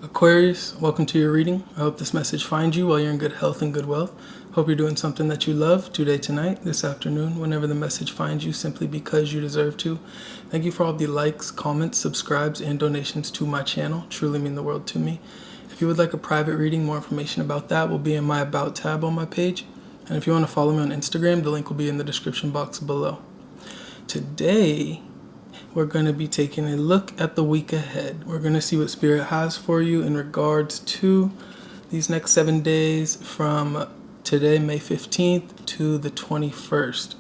Aquarius, welcome to your reading. I hope this message finds you while you're in good health and good wealth. Hope you're doing something that you love today, tonight, this afternoon, whenever the message finds you, simply because you deserve to. Thank you for all the likes, comments, subscribes, and donations to my channel. Truly mean the world to me. If you would like a private reading, more information about that will be in my About tab on my page. And if you want to follow me on Instagram, the link will be in the description box below. Today, we're going to be taking a look at the week ahead. We're going to see what Spirit has for you in regards to these next 7 days from today, May 15th, to the 21st.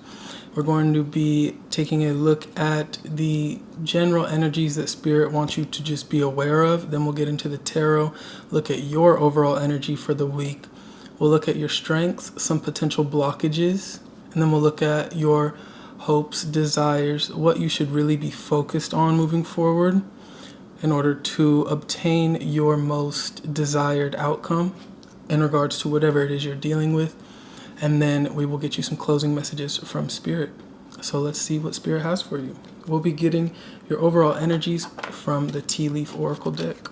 We're going to be taking a look at the general energies that Spirit wants you to just be aware of. Then we'll get into the tarot, look at your overall energy for the week. We'll look at your strengths, some potential blockages, and then we'll look at your hopes, desires, what you should really be focused on moving forward in order to obtain your most desired outcome in regards to whatever it is you're dealing with. And then we will get you some closing messages from Spirit. So let's see what Spirit has for you. We'll be getting your overall energies from the Tea Leaf Oracle deck.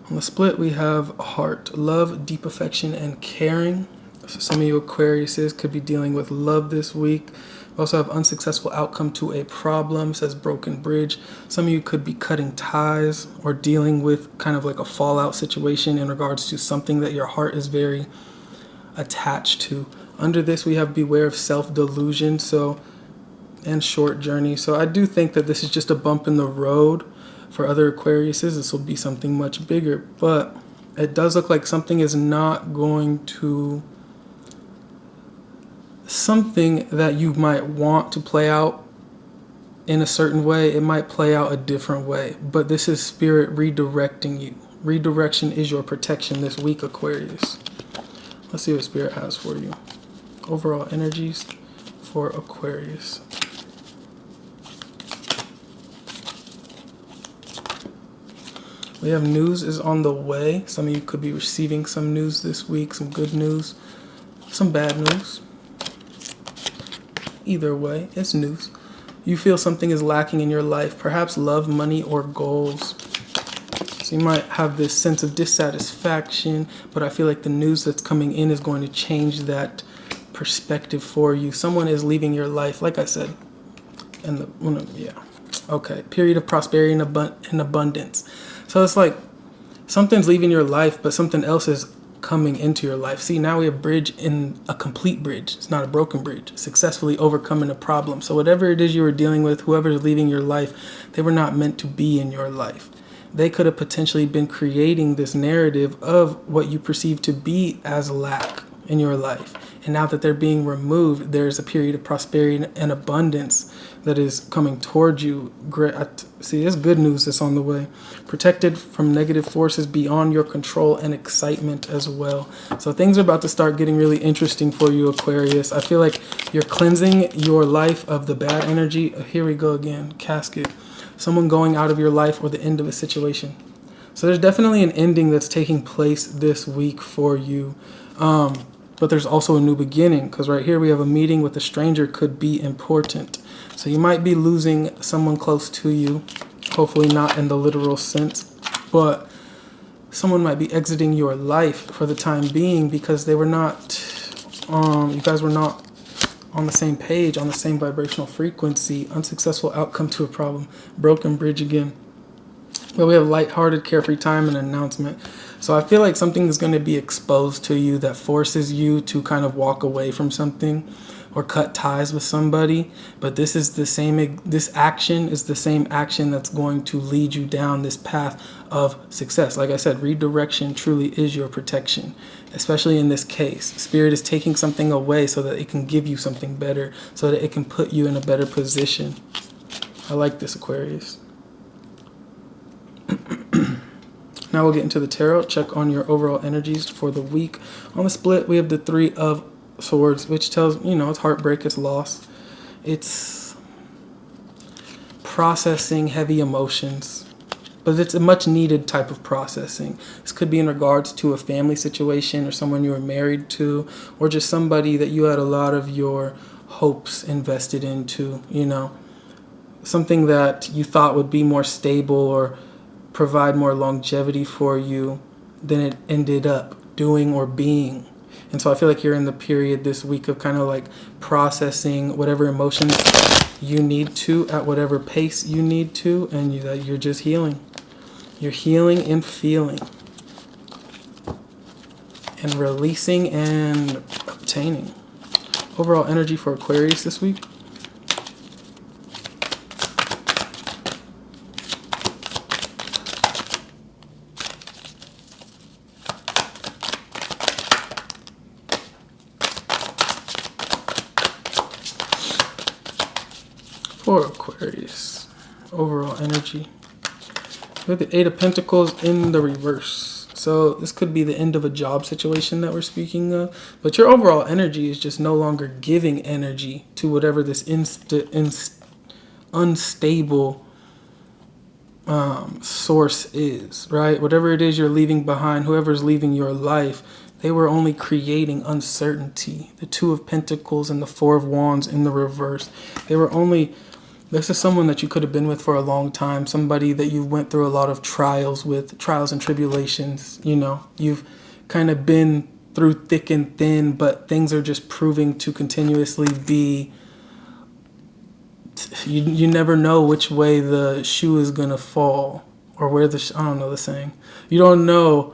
On the split, we have Heart, love, deep affection, and caring. So some of you Aquariuses could be dealing with love this week. We also have unsuccessful outcome to a problem, says broken bridge. Some of you could be cutting ties or dealing with kind of like a fallout situation in regards to something that your heart is very attached to. Under this, we have beware of self-delusion, and short journey. So I do think that this is just a bump in the road. For other Aquariuses, this will be something much bigger, but it does look like something is not going to... something that you might want to play out in a certain way, it might play out a different way. But this is Spirit redirecting you. Redirection is your protection this week, Aquarius. Let's see what Spirit has for you. Overall energies for Aquarius. We have news is on the way. Some of you could be receiving some news this week, some good news, some bad news. Either way, it's news. You feel something is lacking in your life, perhaps love, money, or goals. So you might have this sense of dissatisfaction, but I feel like the news that's coming in is going to change that perspective for you. Someone is leaving your life, like I said. Period of prosperity and abundance. So it's like something's leaving your life, but something else is coming into your life. See, now we have bridge in a complete bridge. It's not a broken bridge. Successfully overcoming a problem. So whatever it is you were dealing with, whoever's leaving your life, they were not meant to be in your life. They could have potentially been creating this narrative of what you perceive to be as lack in your life. And now that they're being removed, there's a period of prosperity and abundance that is coming towards you. See, there's good news that's on the way. Protected from negative forces beyond your control and excitement as well. So things are about to start getting really interesting for you, Aquarius. I feel like you're cleansing your life of the bad energy. Here we go again, casket. Someone going out of your life or the end of a situation. So there's definitely an ending that's taking place this week for you. But there's also a new beginning, because right here we have a meeting with a stranger could be important. So you might be losing someone close to you, hopefully not in the literal sense, but someone might be exiting your life for the time being because they were not, you guys were not on the same page, on the same vibrational frequency. Unsuccessful outcome to a problem, broken bridge again. But we have lighthearted, carefree time and announcement. So I feel like something is going to be exposed to you that forces you to kind of walk away from something or cut ties with somebody. But this action is the same action that's going to lead you down this path of success. Like I said, redirection truly is your protection, especially in this case. Spirit is taking something away so that it can give you something better, so that it can put you in a better position. I like this, Aquarius. Now we'll get into the tarot, check on your overall energies for the week. On the split, we have the Three of Swords, which tells, it's heartbreak, it's loss. It's processing heavy emotions, but it's a much needed type of processing. This could be in regards to a family situation or someone you were married to, or just somebody that you had a lot of your hopes invested into, something that you thought would be more stable or provide more longevity for you than it ended up doing or being. And so I feel like you're in the period this week of kind of like processing whatever emotions you need to at whatever pace you need to, and you're just healing. You're healing and feeling and releasing and obtaining. Overall energy for Aquarius this week. For Aquarius, overall energy. We have the Eight of Pentacles in the reverse. So this could be the end of a job situation that we're speaking of. But your overall energy is just no longer giving energy to whatever this unstable source is, right? Whatever it is you're leaving behind, whoever's leaving your life, they were only creating uncertainty. The Two of Pentacles and the Four of Wands in the reverse. They were only... This is someone that you could have been with for a long time, somebody that you went through a lot of trials with, trials and tribulations, you know. You've kind of been through thick and thin, but things are just proving to continuously be... You never know which way the shoe is going to fall, or where I don't know the saying. You don't know.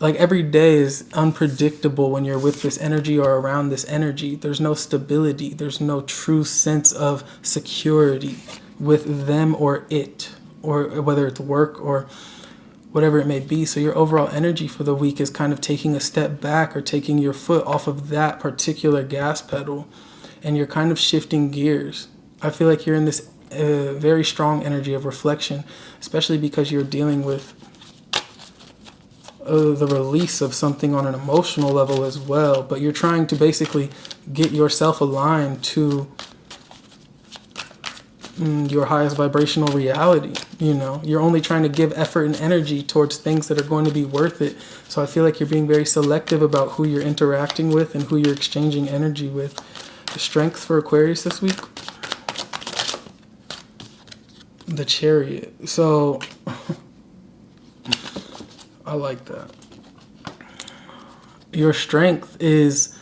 Like, every day is unpredictable when you're with this energy or around this energy. There's no stability. There's no true sense of security with them or it, or whether it's work or whatever it may be. So your overall energy for the week is kind of taking a step back or taking your foot off of that particular gas pedal, and you're kind of shifting gears. I feel like you're in this very strong energy of reflection, especially because you're dealing with the release of something on an emotional level as well, but you're trying to basically get yourself aligned to your highest vibrational reality. You know, you're only trying to give effort and energy towards things that are going to be worth it. So I feel like you're being very selective about who you're interacting with and who you're exchanging energy with. The strength for Aquarius this week, the Chariot. So I like that. Your strength is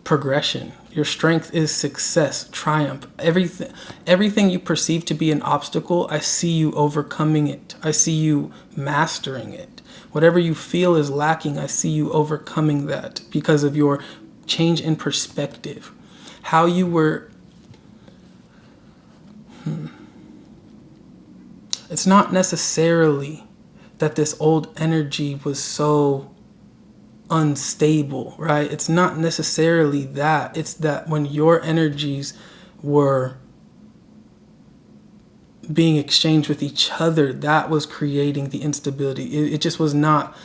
progression. Your strength is success, triumph. Everything you perceive to be an obstacle, I see you overcoming it. I see you mastering it. Whatever you feel is lacking, I see you overcoming that because of your change in perspective. How you were... It's not necessarily that this old energy was so unstable, right? It's not necessarily that. It's that when your energies were being exchanged with each other, that was creating the instability. It just was not...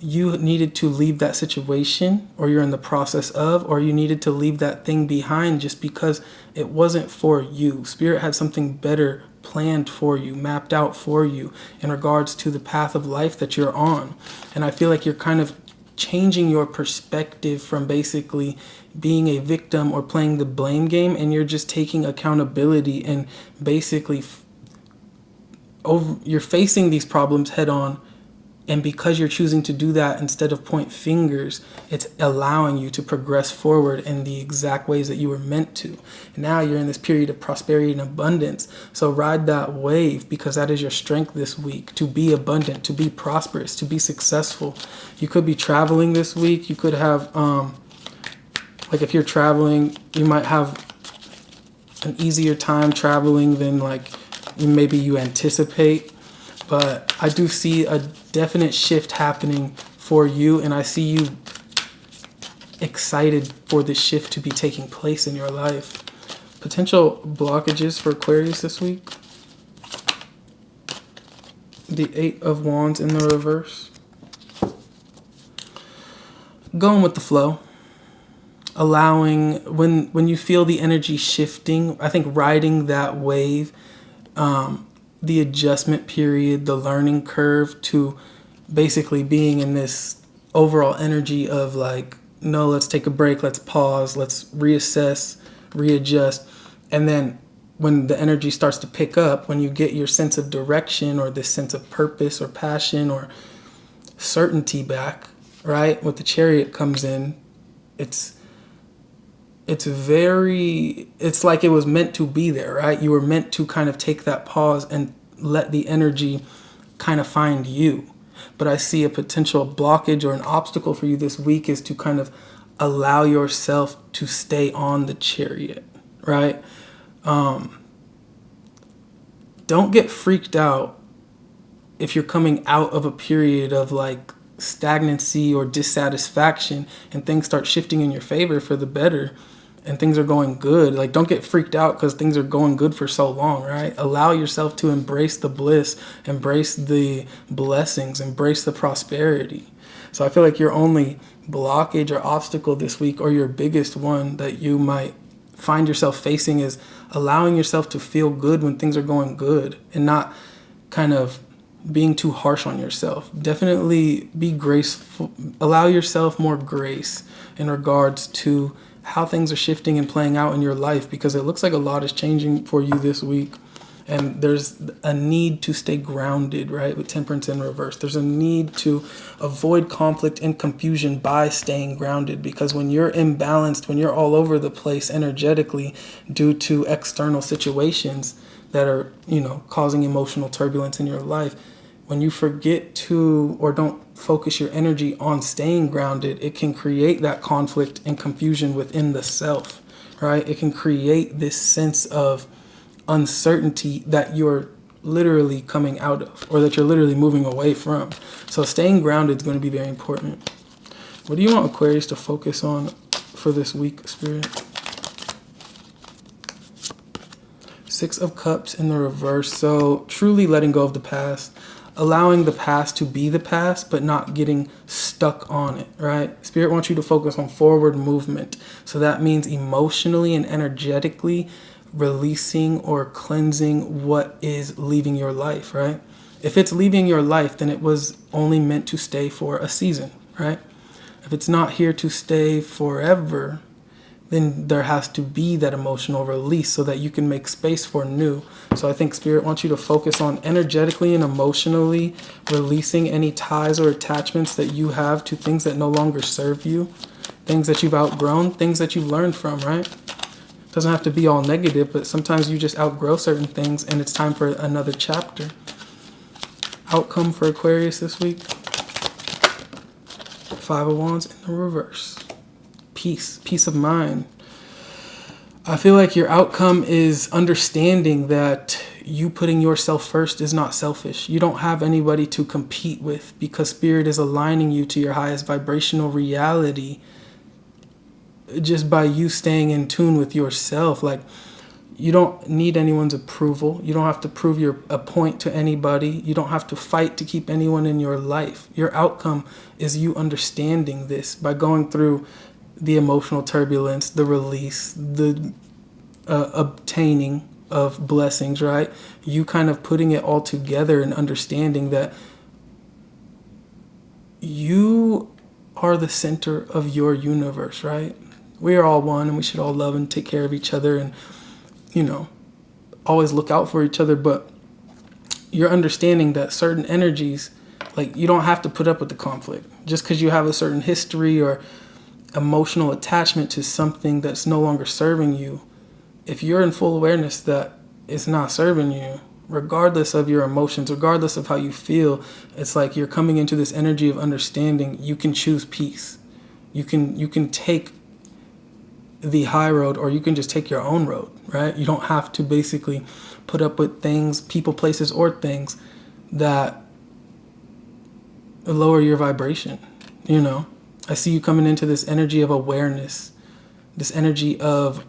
You needed to leave that situation, or you're in the process of, or you needed to leave that thing behind just because it wasn't for you. Spirit had something better planned for you, mapped out for you in regards to the path of life that you're on. And I feel like you're kind of changing your perspective from basically being a victim or playing the blame game, and you're just taking accountability and basically you're facing these problems head on. And because you're choosing to do that instead of point fingers, it's allowing you to progress forward in the exact ways that you were meant to. And now you're in this period of prosperity and abundance. So ride that wave, because that is your strength this week, to be abundant, to be prosperous, to be successful. You could be traveling this week. You could have, like if you're traveling, you might have an easier time traveling than like maybe you anticipate. But I do see a definite shift happening for you, and I see you excited for this shift to be taking place in your life. Potential blockages for Aquarius this week. The Eight of Wands in the reverse. Going with the flow. Allowing, when you feel the energy shifting, I think riding that wave, the adjustment period, the learning curve to basically being in this overall energy of like, no, let's take a break, let's pause, let's reassess, readjust, and then when the energy starts to pick up, when you get your sense of direction or this sense of purpose or passion or certainty back, right? With the Chariot comes in, it's like it was meant to be there, right? You were meant to kind of take that pause and let the energy kind of find you. But I see a potential blockage or an obstacle for you this week is to kind of allow yourself to stay on the Chariot, right? Don't get freaked out if you're coming out of a period of like stagnancy or dissatisfaction and things start shifting in your favor for the better and things are going good. Like, don't get freaked out because things are going good for so long, right? Allow yourself to embrace the bliss, embrace the blessings, embrace the prosperity. So I feel like your only blockage or obstacle this week, or your biggest one that you might find yourself facing, is allowing yourself to feel good when things are going good and not kind of being too harsh on yourself. Definitely be graceful. Allow yourself more grace in regards to how things are shifting and playing out in your life, because it looks like a lot is changing for you this week. And there's a need to stay grounded, right? With Temperance in reverse. There's a need to avoid conflict and confusion by staying grounded, because when you're imbalanced, when you're all over the place energetically due to external situations that are, causing emotional turbulence in your life, when you forget to or don't focus your energy on staying grounded, it can create that conflict and confusion within the self, right? It can create this sense of uncertainty that you're literally coming out of, or that you're literally moving away from. So staying grounded is going to be very important. What do you want Aquarius to focus on for this week, Spirit? Six of Cups in the reverse. So truly letting go of the past, allowing the past to be the past, but not getting stuck on it, right? Spirit wants you to focus on forward movement. So that means emotionally and energetically releasing or cleansing what is leaving your life, right? If it's leaving your life, then it was only meant to stay for a season, right? If it's not here to stay forever, then there has to be that emotional release so that you can make space for new. So I think Spirit wants you to focus on energetically and emotionally releasing any ties or attachments that you have to things that no longer serve you, things that you've outgrown, things that you've learned from, right? It doesn't have to be all negative, but sometimes you just outgrow certain things and it's time for another chapter. Outcome for Aquarius this week. Five of Wands in the reverse. Peace of mind. I feel like your outcome is understanding that you putting yourself first is not selfish. You don't have anybody to compete with, because Spirit is aligning you to your highest vibrational reality just by you staying in tune with yourself. Like, you don't need anyone's approval. You don't have to prove a point to anybody. You don't have to fight to keep anyone in your life. Your outcome is you understanding this by going through the emotional turbulence, the release, the obtaining of blessings, right? You kind of putting it all together and understanding that you are the center of your universe, right? We are all one and we should all love and take care of each other and, always look out for each other. But you're understanding that certain energies, like, you don't have to put up with the conflict just because you have a certain history or emotional attachment to something that's no longer serving you. If you're in full awareness that it's not serving you, regardless of your emotions, regardless of how you feel, it's like you're coming into this energy of understanding. You can choose peace. You can take the high road, or you can just take your own road, right? You don't have to basically put up with things, people, places, or things that lower your vibration. I see you coming into this energy of awareness, this energy of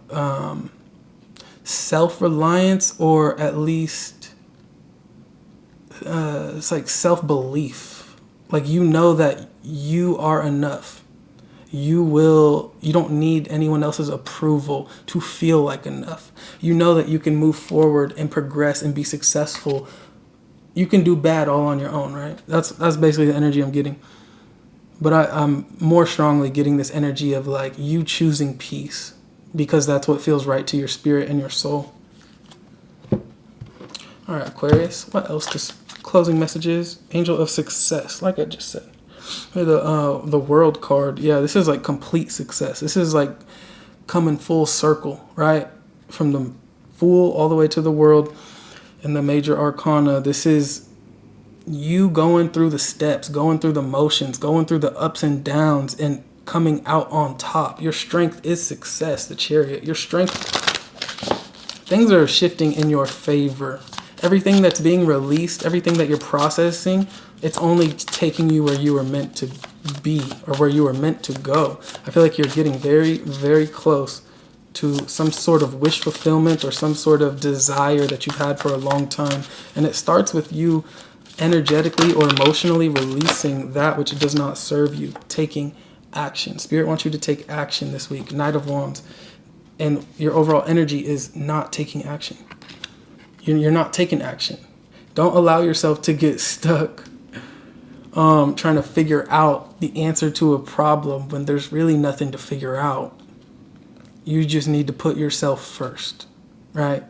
self-reliance, or at least it's like self-belief. Like, that you are enough. You don't need anyone else's approval to feel like enough. You know that you can move forward and progress and be successful. You can do bad all on your own, right? That's basically the energy I'm getting. But I'm more strongly getting this energy of like you choosing peace because that's what feels right to your spirit and your soul. All right, Aquarius. What else? Just closing messages. Angel of Success, like I just said. The World card. Yeah, this is like complete success. This is like coming full circle, right? From the Fool all the way to the World and the major arcana. This is you going through the steps, going through the motions, going through the ups and downs, and coming out on top. Your strength is success, the Chariot. Your strength, things are shifting in your favor. Everything that's being released, everything that you're processing, it's only taking you where you were meant to be or where you were meant to go. I feel like you're getting very, very close to some sort of wish fulfillment or some sort of desire that you've had for a long time. And it starts with you energetically or emotionally releasing that which does not serve you, taking action. Spirit wants you to take action this week. Knight of Wands. And your overall energy is not taking action. You're not taking action. Don't allow yourself to get stuck trying to figure out the answer to a problem when there's really nothing to figure out. You just need to put yourself first, right?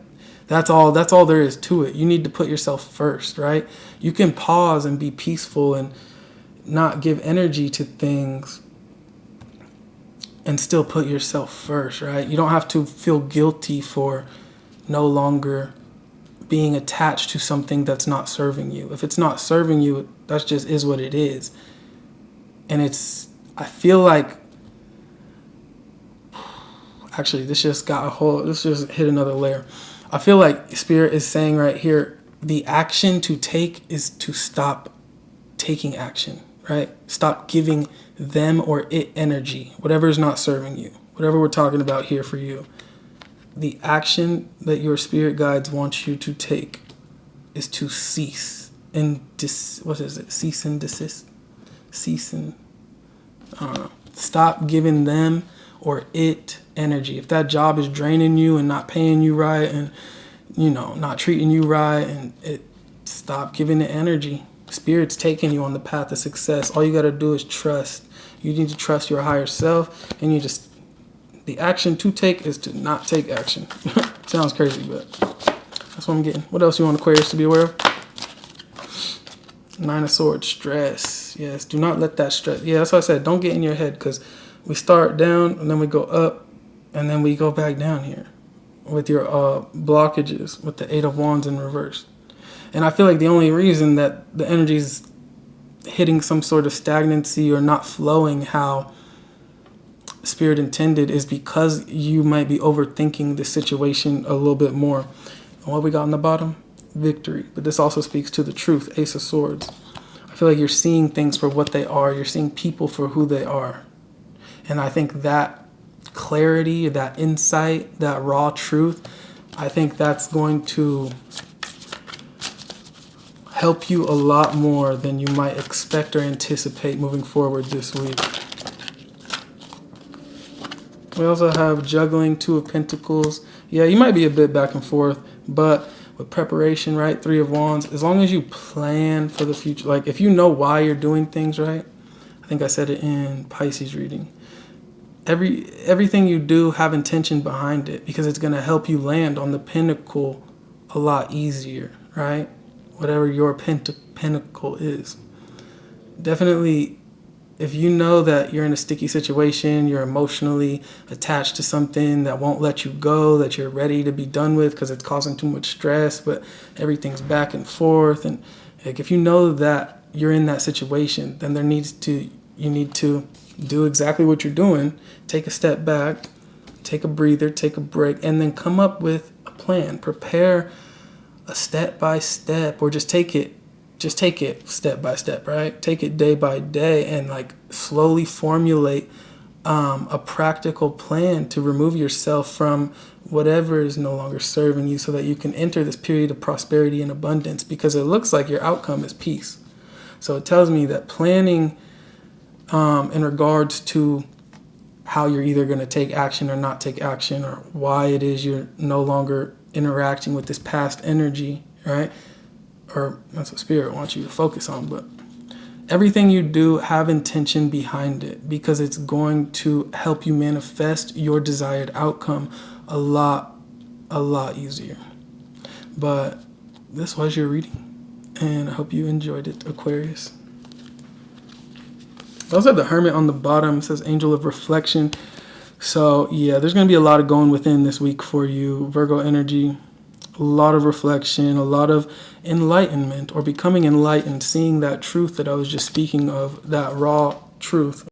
That's all there is to it. You need to put yourself first, right? You can pause and be peaceful and not give energy to things and still put yourself first, right? You don't have to feel guilty for no longer being attached to something that's not serving you. If it's not serving you, that just is what it is. And I feel like, actually, this just hit another layer. I feel like Spirit is saying right here, the action to take is to stop taking action, right? Stop giving them or it energy, whatever is not serving you, whatever we're talking about here for you. The action that your spirit guides want you to take is to cease and cease and desist. I don't know. Stop giving them or it energy. If that job is draining you and not paying you right and, not treating you right, and stop giving it energy. Spirit's taking you on the path of success. All you got to do is trust. You need to trust your higher self, and the action to take is to not take action. Sounds crazy, but that's what I'm getting. What else you want Aquarius to be aware of? Nine of Swords, stress. Yes, do not let that stress. Yeah, that's what I said. Don't get in your head, because we start down and then we go up and then we go back down here with your blockages with the Eight of Wands in reverse. And I feel like the only reason that the energy is hitting some sort of stagnancy or not flowing how Spirit intended is because you might be overthinking the situation a little bit more. And what we got on the bottom? Victory. But this also speaks to the truth, Ace of Swords. I feel like you're seeing things for what they are. You're seeing people for who they are. And I think that clarity, that insight, that raw truth, I think that's going to help you a lot more than you might expect or anticipate moving forward this week. We also have Juggling, Two of Pentacles. Yeah, you might be a bit back and forth, but with preparation, right? Three of Wands. As long as you plan for the future, like if you know why you're doing things, right? I think I said it in Pisces reading. Everything you do, have intention behind it, because it's going to help you land on the pinnacle a lot easier, right? Whatever your pinnacle is. Definitely, if you know that you're in a sticky situation, you're emotionally attached to something that won't let you go, that you're ready to be done with because it's causing too much stress, but everything's back and forth. And like, if you know that you're in that situation, then you need to do exactly what you're doing. Take a step back, take a breather, take a break, and then come up with a plan. Prepare a step by step, or just take it step by step, right? Take it day by day and like slowly formulate a practical plan to remove yourself from whatever is no longer serving you so that you can enter this period of prosperity and abundance, because it looks like your outcome is peace. So it tells me that planning in regards to how you're either going to take action or not take action, or why it is you're no longer interacting with this past energy, right? Or that's what Spirit wants you to focus on. But everything you do, have intention behind it, because it's going to help you manifest your desired outcome a lot easier. But this was your reading, and I hope you enjoyed it, Aquarius. I also have the Hermit on the bottom. It says Angel of Reflection. So yeah, there's going to be a lot of going within this week for you, Virgo energy. A lot of reflection, a lot of enlightenment or becoming enlightened, seeing that truth that I was just speaking of, that raw truth.